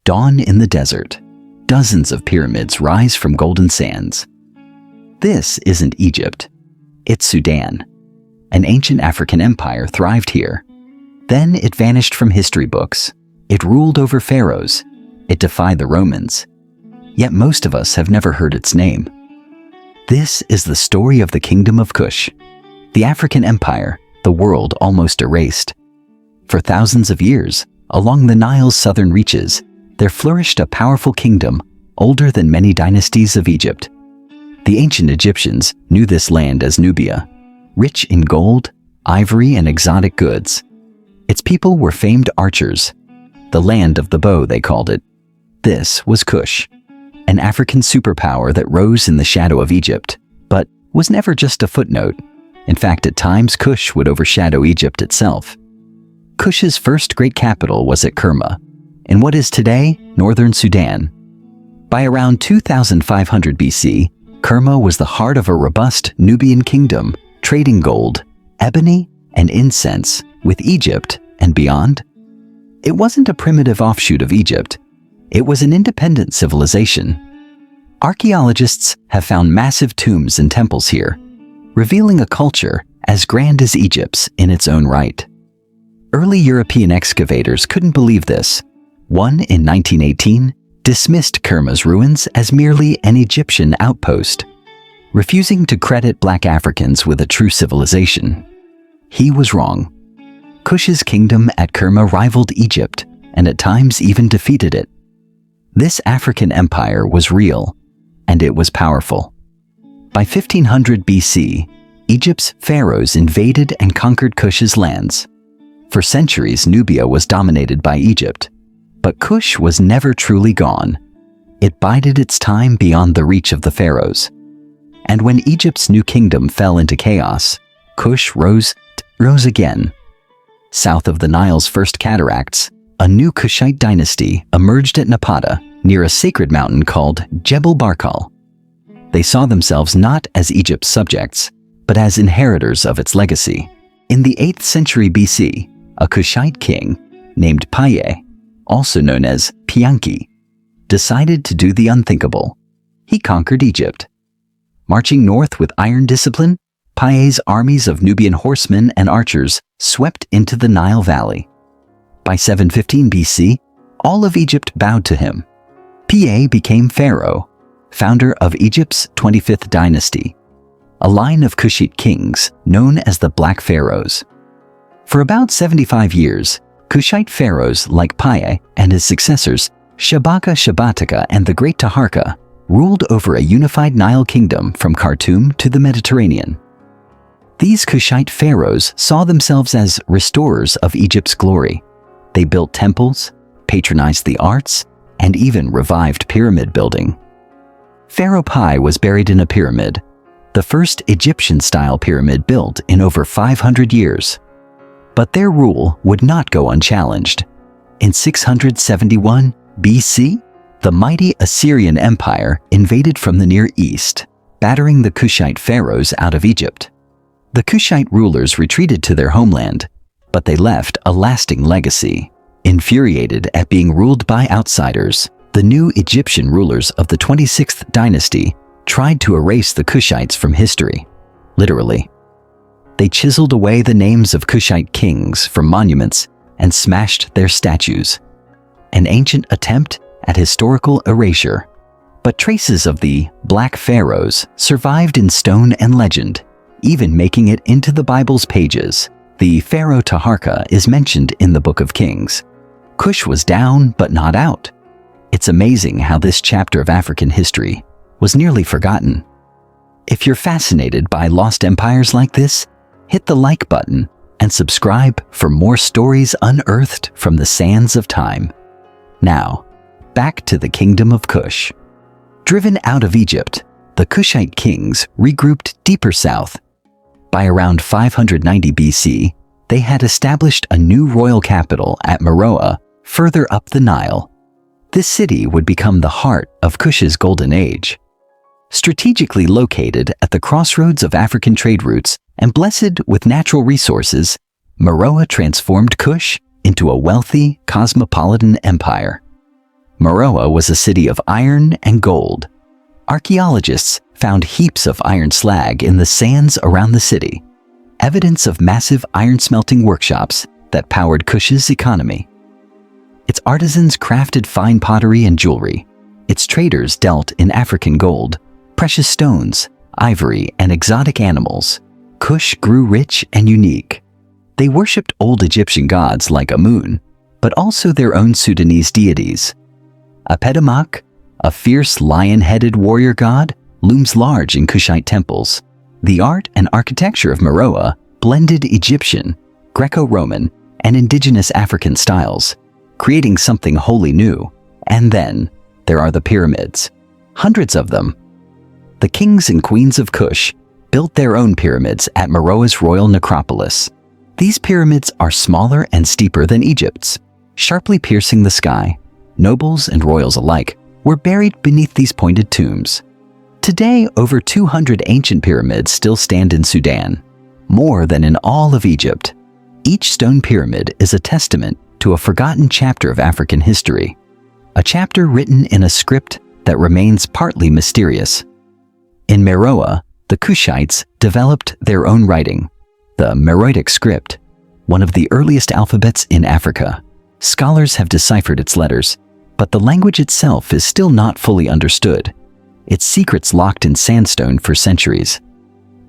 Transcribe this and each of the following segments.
Dawn in the desert. Dozens of pyramids rise from golden sands. This isn't Egypt. It's Sudan. An ancient African empire thrived here. Then it vanished from history books. It ruled over pharaohs. It defied the Romans. Yet most of us have never heard its name. This is the story of the Kingdom of Kush, the African empire the world almost erased. For thousands of years, along the Nile's southern reaches, there flourished a powerful kingdom older than many dynasties of Egypt. The ancient Egyptians knew this land as Nubia, rich in gold, ivory, and exotic goods. Its people were famed archers. The land of the bow, they called it. This was Kush, an African superpower that rose in the shadow of Egypt, but was never just a footnote. In fact, at times, Kush would overshadow Egypt itself. Kush's first great capital was at Kerma, in what is today northern Sudan. By around 2500 BC, Kerma was the heart of a robust Nubian kingdom, trading gold, ebony, and incense with Egypt and beyond. It wasn't a primitive offshoot of Egypt. It was an independent civilization. Archaeologists have found massive tombs and temples here, revealing a culture as grand as Egypt's in its own right. Early European excavators couldn't believe this. One in 1918 dismissed Kerma's ruins as merely an Egyptian outpost, refusing to credit Black Africans with a true civilization. He was wrong. Kush's kingdom at Kerma rivaled Egypt and at times even defeated it. This African empire was real, and it was powerful. By 1500 BC, Egypt's pharaohs invaded and conquered Kush's lands. For centuries, Nubia was dominated by Egypt, but Kush was never truly gone. It bided its time beyond the reach of the pharaohs. And when Egypt's new kingdom fell into chaos, Kush rose again. South of the Nile's first cataracts, a new Kushite dynasty emerged at Napata, near a sacred mountain called Jebel Barkal. They saw themselves not as Egypt's subjects, but as inheritors of its legacy. In the 8th century BC, a Kushite king named Piye, also known as Pianki, decided to do the unthinkable. He conquered Egypt. Marching north with iron discipline, Piye's armies of Nubian horsemen and archers swept into the Nile Valley. By 715 BC, all of Egypt bowed to him. Piye became pharaoh, founder of Egypt's 25th dynasty, a line of Kushite kings known as the Black Pharaohs. For about 75 years, Kushite pharaohs like Piye and his successors, Shabaka Shabataka and the Great Taharka, ruled over a unified Nile kingdom from Khartoum to the Mediterranean. These Kushite pharaohs saw themselves as restorers of Egypt's glory. They built temples, patronized the arts, and even revived pyramid building. Pharaoh Piye was buried in a pyramid, the first Egyptian-style pyramid built in over 500 years. But their rule would not go unchallenged. In 671 BC, the mighty Assyrian Empire invaded from the Near East, battering the Kushite pharaohs out of Egypt. The Kushite rulers retreated to their homeland, but they left a lasting legacy. Infuriated at being ruled by outsiders, the new Egyptian rulers of the 26th dynasty tried to erase the Kushites from history, literally. They chiseled away the names of Kushite kings from monuments and smashed their statues, an ancient attempt at historical erasure. But traces of the Black Pharaohs survived in stone and legend, even making it into the Bible's pages. The Pharaoh Taharka is mentioned in the Book of Kings. Kush was down but not out. It's amazing how this chapter of African history was nearly forgotten. If you're fascinated by lost empires like this, hit the like button and subscribe for more stories unearthed from the sands of time. Now, back to the Kingdom of Kush. Driven out of Egypt, the Kushite kings regrouped deeper south. By around 590 BC, they had established a new royal capital at Meroe, further up the Nile. This city would become the heart of Kush's golden age. Strategically located at the crossroads of African trade routes and blessed with natural resources, Meroe transformed Kush into a wealthy, cosmopolitan empire. Meroe was a city of iron and gold. Archaeologists found heaps of iron slag in the sands around the city, evidence of massive iron-smelting workshops that powered Kush's economy. Its artisans crafted fine pottery and jewelry. Its traders dealt in African gold, precious stones, ivory, and exotic animals. Kush grew rich and unique. They worshipped old Egyptian gods like Amun, but also their own Sudanese deities. Apetamak, a fierce lion-headed warrior god, looms large in Kushite temples. The art and architecture of Meroe blended Egyptian, Greco-Roman, and indigenous African styles, creating something wholly new. And then, there are the pyramids. Hundreds of them. The kings and queens of Kush built their own pyramids at Meroe's royal necropolis. These pyramids are smaller and steeper than Egypt's, sharply piercing the sky. Nobles and royals alike were buried beneath these pointed tombs. Today, over 200 ancient pyramids still stand in Sudan, more than in all of Egypt. Each stone pyramid is a testament to a forgotten chapter of African history, a chapter written in a script that remains partly mysterious. In Meroe, the Kushites developed their own writing, the Meroitic script, one of the earliest alphabets in Africa. Scholars have deciphered its letters, but the language itself is still not fully understood, its secrets locked in sandstone for centuries.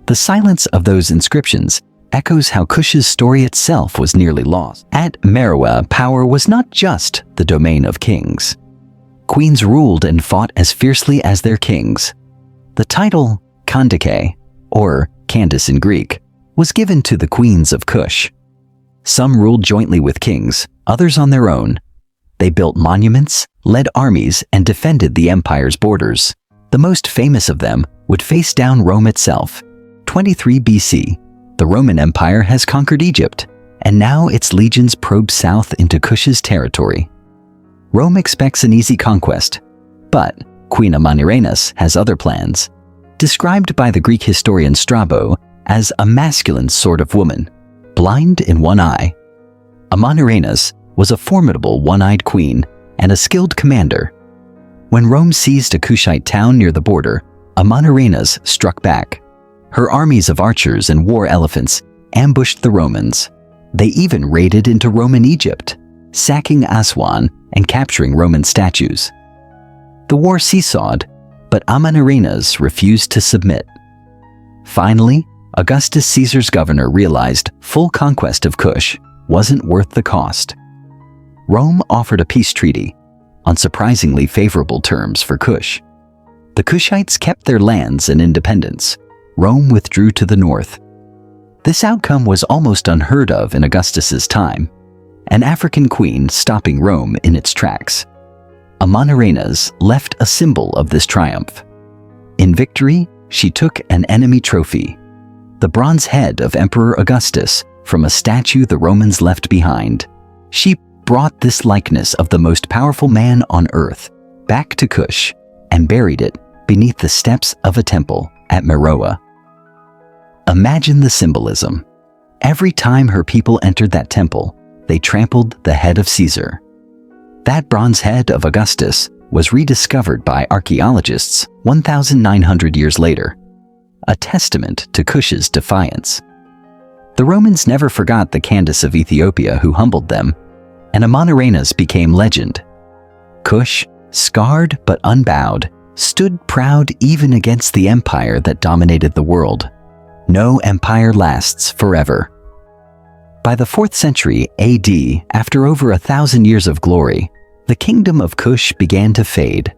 The silence of those inscriptions echoes how Kush's story itself was nearly lost. At Meroe, power was not just the domain of kings. Queens ruled and fought as fiercely as their kings. The title Kandake, or Candace in Greek, was given to the queens of Kush. Some ruled jointly with kings, others on their own. They built monuments, led armies, and defended the empire's borders. The most famous of them would face down Rome itself. 23 BC, the Roman Empire has conquered Egypt, and now its legions probe south into Kush's territory. Rome expects an easy conquest, but Queen Amanirenas has other plans. Described by the Greek historian Strabo as a masculine sort of woman, blind in one eye. Amanirenas was a formidable one-eyed queen and a skilled commander. When Rome seized a Kushite town near the border, Amanirenas struck back. Her armies of archers and war elephants ambushed the Romans. They even raided into Roman Egypt, sacking Aswan and capturing Roman statues. The war seesawed, but Amanirenas refused to submit. Finally, Augustus Caesar's governor realized full conquest of Kush wasn't worth the cost. Rome offered a peace treaty on surprisingly favorable terms for Kush. The Kushites kept their lands and independence. Rome withdrew to the north. This outcome was almost unheard of in Augustus's time, an African queen stopping Rome in its tracks. Amanirenas left a symbol of this triumph. In victory, she took an enemy trophy, the bronze head of Emperor Augustus from a statue the Romans left behind. She brought this likeness of the most powerful man on earth back to Kush and buried it beneath the steps of a temple at Meroe. Imagine the symbolism. Every time her people entered that temple, they trampled the head of Caesar. That bronze head of Augustus was rediscovered by archaeologists 1,900 years later, a testament to Kush's defiance. The Romans never forgot the Candace of Ethiopia who humbled them, and Amanirenas became legend. Kush, scarred but unbowed, stood proud even against the empire that dominated the world. No empire lasts forever. By the 4th century AD, after over 1,000 years of glory, the Kingdom of Kush began to fade.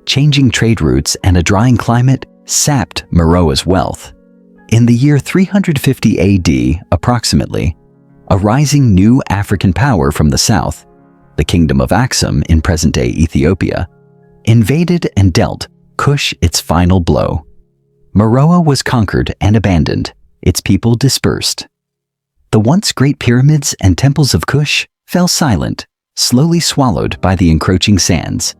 Changing trade routes and a drying climate sapped Meroe's wealth. In the year 350 AD, approximately, a rising new African power from the south, the Kingdom of Aksum in present-day Ethiopia, invaded and dealt Kush its final blow. Meroe was conquered and abandoned, its people dispersed. The once great pyramids and temples of Kush fell silent, slowly swallowed by the encroaching sands.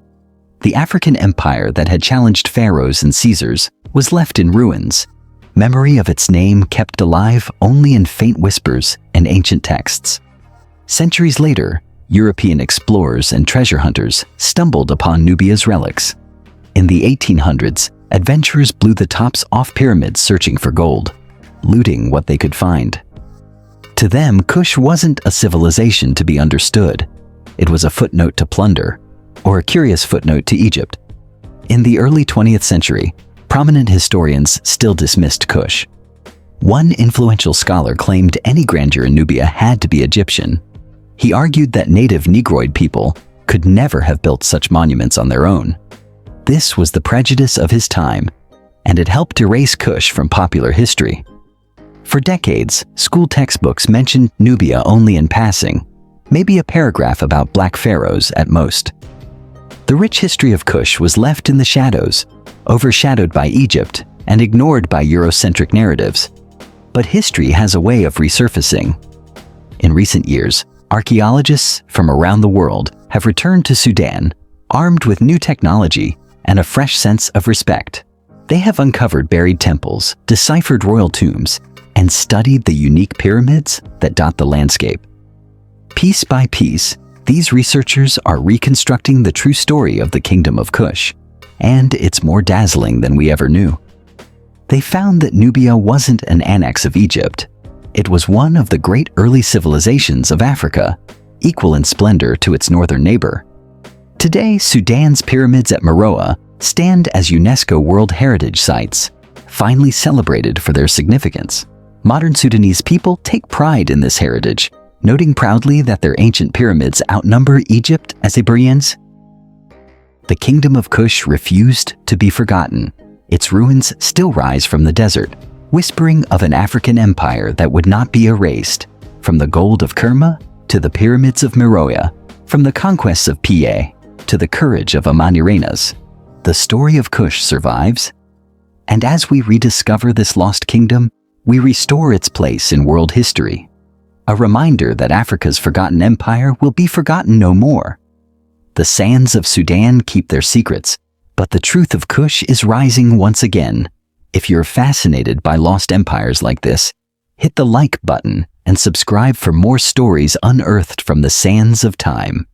The African empire that had challenged pharaohs and Caesars was left in ruins, memory of its name kept alive only in faint whispers and ancient texts. Centuries later, European explorers and treasure hunters stumbled upon Nubia's relics. In the 1800s, adventurers blew the tops off pyramids searching for gold, looting what they could find. To them, Kush wasn't a civilization to be understood. It was a footnote to plunder, or a curious footnote to Egypt. In the early 20th century, prominent historians still dismissed Kush. One influential scholar claimed any grandeur in Nubia had to be Egyptian. He argued that native Negroid people could never have built such monuments on their own. This was the prejudice of his time, and it helped erase Kush from popular history. For decades, school textbooks mentioned Nubia only in passing, maybe a paragraph about Black Pharaohs at most. The rich history of Kush was left in the shadows, overshadowed by Egypt and ignored by Eurocentric narratives. But history has a way of resurfacing. In recent years, archaeologists from around the world have returned to Sudan, armed with new technology and a fresh sense of respect. They have uncovered buried temples, deciphered royal tombs, and studied the unique pyramids that dot the landscape. Piece by piece, these researchers are reconstructing the true story of the Kingdom of Kush, and it's more dazzling than we ever knew. They found that Nubia wasn't an annex of Egypt. It was one of the great early civilizations of Africa, equal in splendor to its northern neighbor. Today, Sudan's pyramids at Meroe stand as UNESCO World Heritage Sites, finally celebrated for their significance. Modern Sudanese people take pride in this heritage, noting proudly that their ancient pyramids outnumber Egypt as Assyrians. The Kingdom of Kush refused to be forgotten. Its ruins still rise from the desert, whispering of an African empire that would not be erased, from the gold of Kerma to the pyramids of Meroe, from the conquests of Piye to the courage of Amanirenas. The story of Kush survives, and as we rediscover this lost kingdom, we restore its place in world history. A reminder that Africa's forgotten empire will be forgotten no more. The sands of Sudan keep their secrets, but the truth of Kush is rising once again. If you're fascinated by lost empires like this, hit the like button and subscribe for more stories unearthed from the sands of time.